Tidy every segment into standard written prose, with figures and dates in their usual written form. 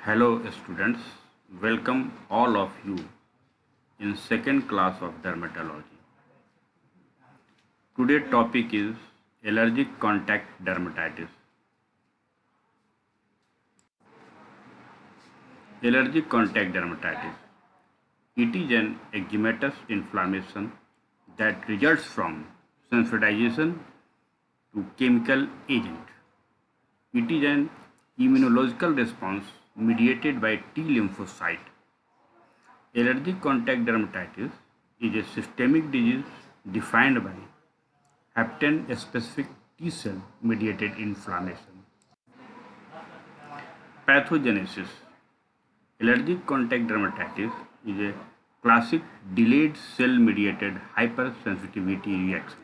Hello students, welcome all of you in second class of dermatology. Today topic is allergic contact dermatitis. Allergic contact dermatitis. It is an eczematous inflammation that results from sensitization to chemical agent. It is an immunological response mediated by T lymphocyte. Allergic contact dermatitis is a systemic disease defined by hapten-specific T cell mediated inflammation. Pathogenesis. Allergic contact dermatitis is a classic delayed cell mediated hypersensitivity reaction.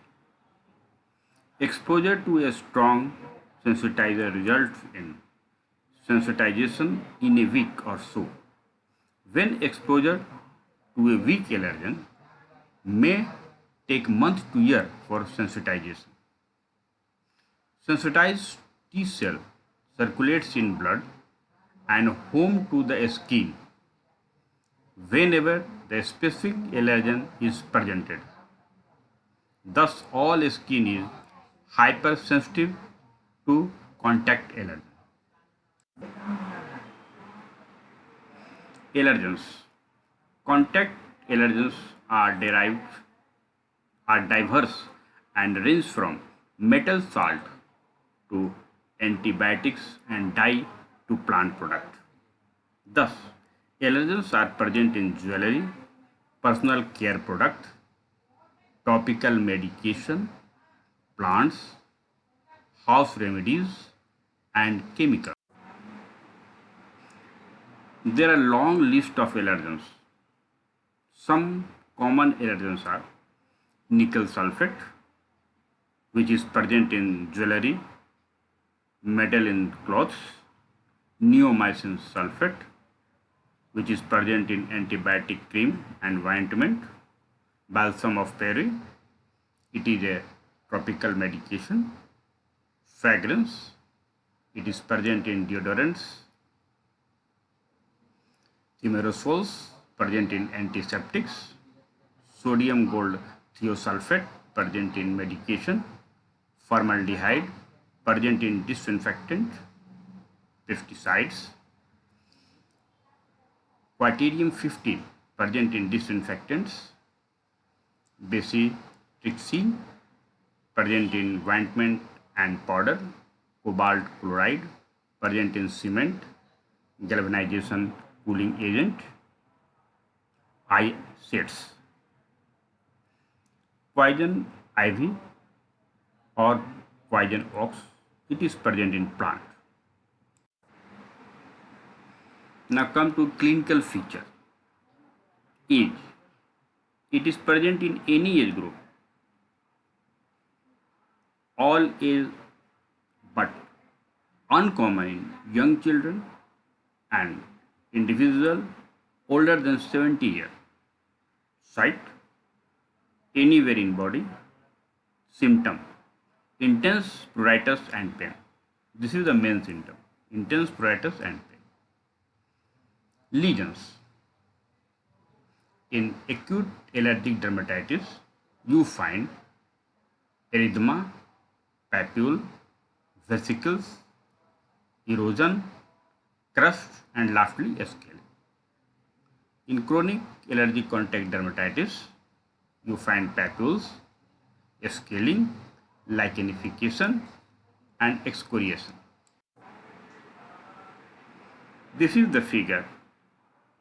Exposure to a strong sensitizer results in sensitization in a week or so. When exposure to a weak allergen may take months to year for sensitization. Sensitized T cell circulates in blood and home to the skin whenever the specific allergen is presented. Thus, all skin is hypersensitive to contact allergen. Allergens. Contact allergens are diverse and range from metal salt to antibiotics and dye to plant product. Thus, allergens are present in jewelry, personal care product, topical medication, plants, house remedies, and chemicals. There are a long list of allergens. Some common allergens are nickel sulfate, which is present in jewelry, metal in clothes, neomycin sulfate, which is present in antibiotic cream and ointment, balsam of Paris, it is a tropical medication, fragrance, it is present in deodorants, thimerosols, present in antiseptics, sodium gold thiosulfate, present in medication, formaldehyde, present in disinfectant, pesticides, quaternium 15, present in disinfectants, bacitracin, present in ointment and powder, cobalt chloride, present in cement, galvanization cooling agent, eye shades. Poison ivy or poison ox, it is present in plant. Now come to clinical feature. Age. It is present in any age group. All age but uncommon in young children and individual older than 70 years. Site anywhere in body. Symptom intense pruritus and pain. This is the main symptom, intense pruritus and pain. Lesions. In acute allergic dermatitis, you find erythema, papule, vesicles, erosion, crust, and lastly scaling. In chronic allergic contact dermatitis, you find papules, scaling, lichenification, and excoriation. This is the figure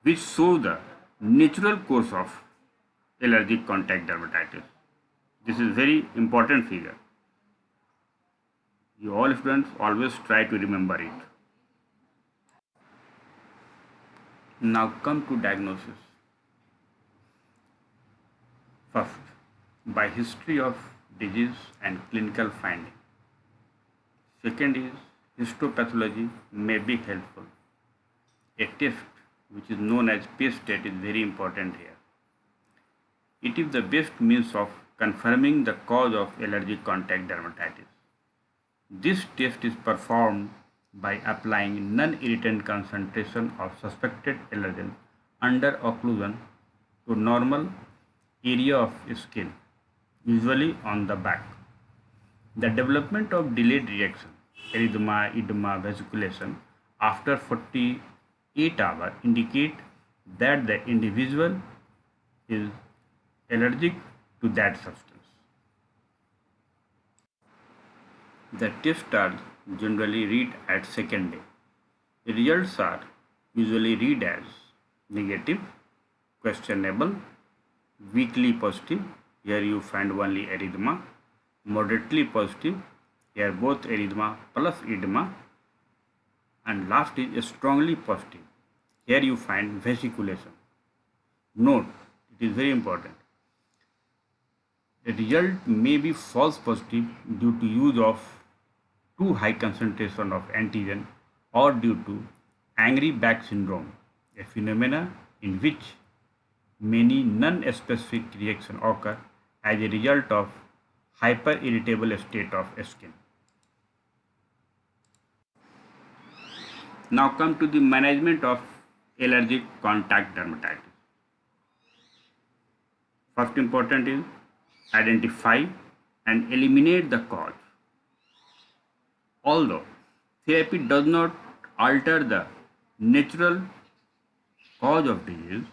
which shows the natural course of allergic contact dermatitis. This is very important figure. You all students always try to remember it. Now come to diagnosis. First, by history of disease and clinical finding. Second is histopathology may be helpful. A test which is known as PSTAT is very important here. It is the best means of confirming the cause of allergic contact dermatitis. This test is performed by applying non-irritant concentration of suspected allergen under occlusion to normal area of skin, usually on the back. The development of delayed reaction, erythema, edema, vesiculation after 48 hours indicate that the individual is allergic to that substance. The tests are generally read at second day. The results are usually read as negative, questionable, weakly positive. Here you find only erythema, moderately positive. Here both erythema plus edema, and last is strongly positive. Here you find vesiculation. Note, it is very important. The result may be false positive due to use of too high concentration of antigen or due to angry back syndrome, a phenomena in which many non-specific reactions occur as a result of hyper-irritable state of skin. Now come to the management of allergic contact dermatitis. First important is identify and eliminate the cause. Although therapy does not alter the natural cause of disease,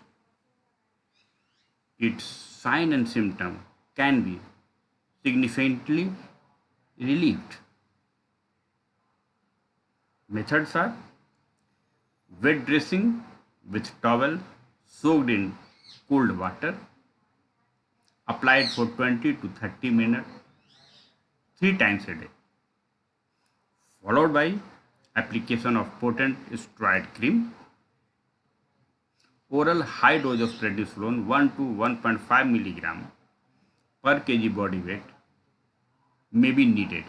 its sign and symptom can be significantly relieved. Methods are wet dressing with towel soaked in cold water, applied for 20 to 30 minutes 3 times a day, followed by application of potent steroid cream, oral high dose of prednisolone 1 to 1.5 milligram per kg body weight may be needed.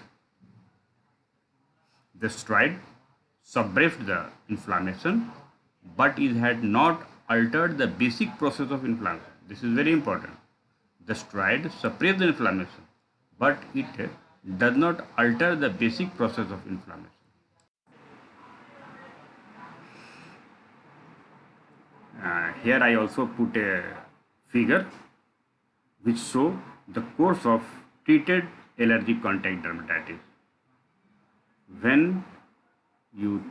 The steroid suppressed the inflammation, but it had not altered the basic process of inflammation. This is very important. The steroid suppresses the inflammation, but it does not alter the basic process of inflammation. Here I also put a figure which show the course of treated allergic contact dermatitis. When you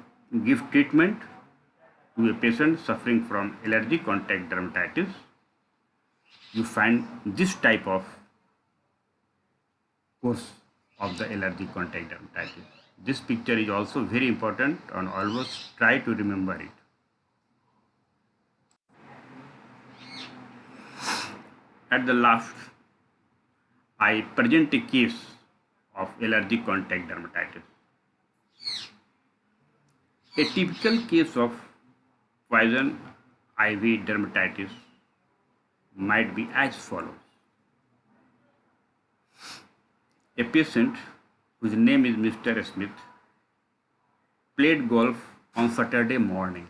give treatment to a patient suffering from allergic contact dermatitis, you find this type of course of the allergic contact dermatitis. This picture is also very important and always try to remember it. At the last, I present a case of allergic contact dermatitis. A typical case of poison ivy dermatitis might be as follows. A patient whose name is Mr. Smith played golf on Saturday morning.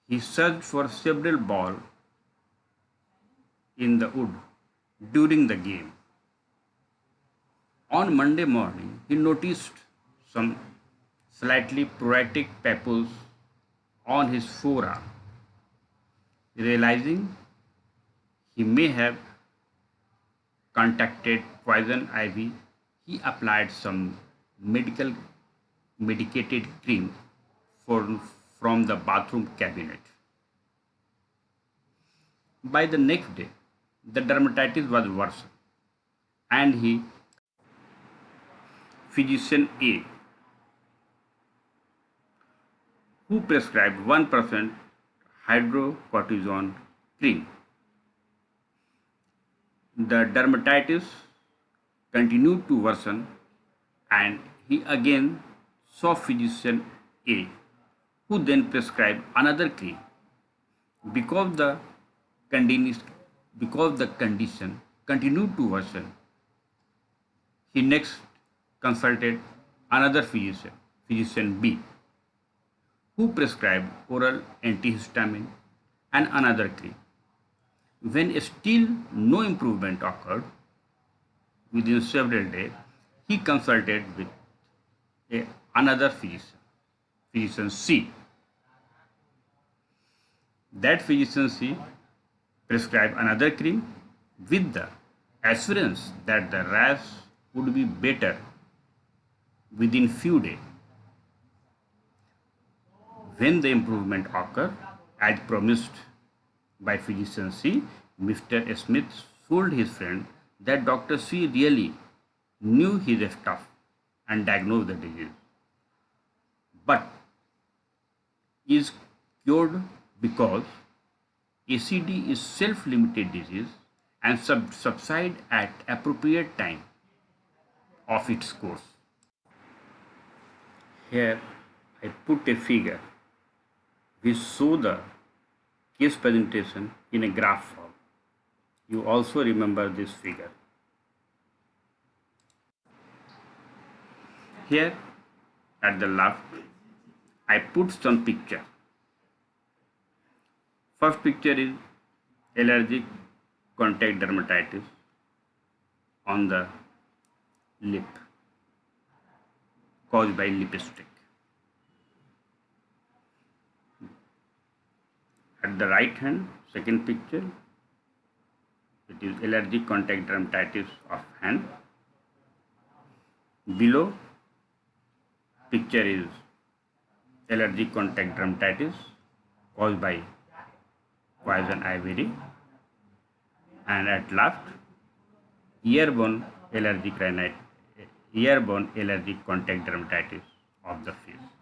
He searched for several balls in the wood during the game. On Monday morning, he noticed some slightly pruritic papules on his forearm. Realizing he may have contacted poison ivy, he applied some medicated cream from the bathroom cabinet. By the next day, the dermatitis was worse, and he physician A, who prescribed 1% hydrocortisone cream. The dermatitis continued to worsen, and he again saw physician A, who then prescribed another cream. Because the condition, because the condition continued to worsen, he next consulted another physician, physician B, who prescribed oral antihistamine and another cream. When still no improvement occurred within several days, he consulted with another physician, physician C. That physician C prescribed another cream with the assurance that the rash would be better within few days. When the improvement occurred, as promised by physician C, Mr. Smith told his friend that Dr. C really knew his stuff and diagnosed the disease, but is cured because ACD is self-limited disease and subside at appropriate time of its course. Here I put a figure which show the case presentation in a graph form. You also remember this figure. Here at the left I put some picture. First picture is allergic contact dermatitis on the lip caused by lipstick. At the right hand, second picture, it is allergic contact dermatitis of hand. Below picture is allergic contact dermatitis caused by poison ivy, and at left airborne allergic contact dermatitis of the face.